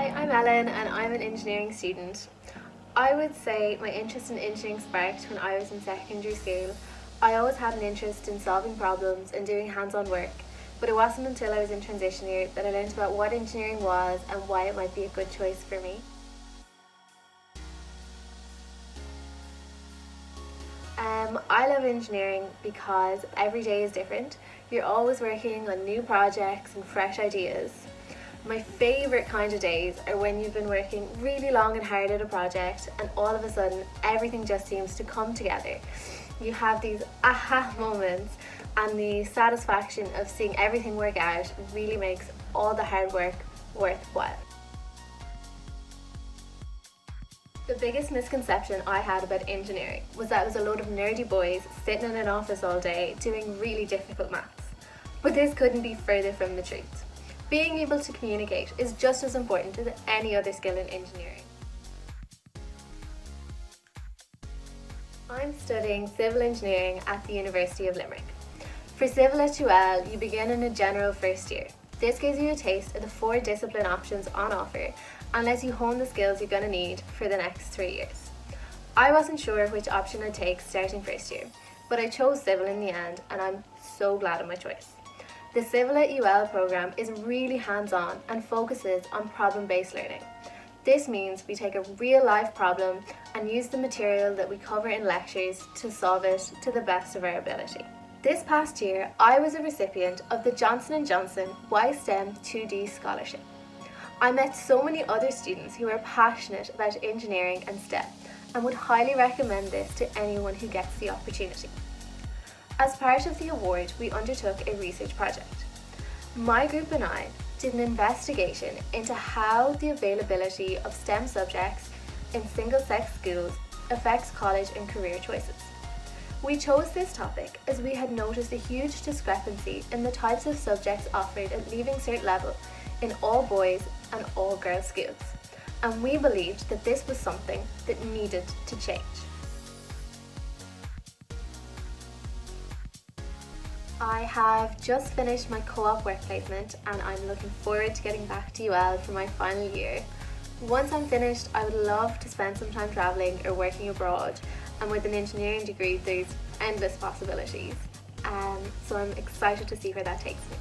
Hi, I'm Ellen and I'm an engineering student. I would say my interest in engineering sparked when I was in secondary school. I always had an interest in solving problems and doing hands-on work, but it wasn't until I was in transition year that I learned about what engineering was and why it might be a good choice for me. I love engineering because every day is different. You're always working on new projects and fresh ideas. My favourite kind of days are when you've been working really long and hard at a project and all of a sudden everything just seems to come together. You have these aha moments and the satisfaction of seeing everything work out really makes all the hard work worthwhile. The biggest misconception I had about engineering was that it was a load of nerdy boys sitting in an office all day doing really difficult maths. But this couldn't be further from the truth. Being able to communicate is just as important as any other skill in engineering. I'm studying civil engineering at the University of Limerick. For Civil at UL, you begin in a general first year. This gives you a taste of the 4 discipline options on offer and lets you hone the skills you're going to need for the next 3 years. I wasn't sure which option I'd take starting first year, but I chose civil in the end and I'm so glad of my choice. The Civil at UL programme is really hands-on and focuses on problem-based learning. This means we take a real-life problem and use the material that we cover in lectures to solve it to the best of our ability. This past year, I was a recipient of the Johnson & Johnson YSTEM 2D Scholarship. I met so many other students who are passionate about engineering and STEM and would highly recommend this to anyone who gets the opportunity. As part of the award, we undertook a research project. My group and I did an investigation into how the availability of STEM subjects in single-sex schools affects college and career choices. We chose this topic as we had noticed a huge discrepancy in the types of subjects offered at Leaving Cert level in all boys and all girls schools, and we believed that this was something that needed to change. I have just finished my co-op work placement and I'm looking forward to getting back to UL for my final year. Once I'm finished, I would love to spend some time travelling or working abroad, and with an engineering degree there's endless possibilities. So I'm excited to see where that takes me.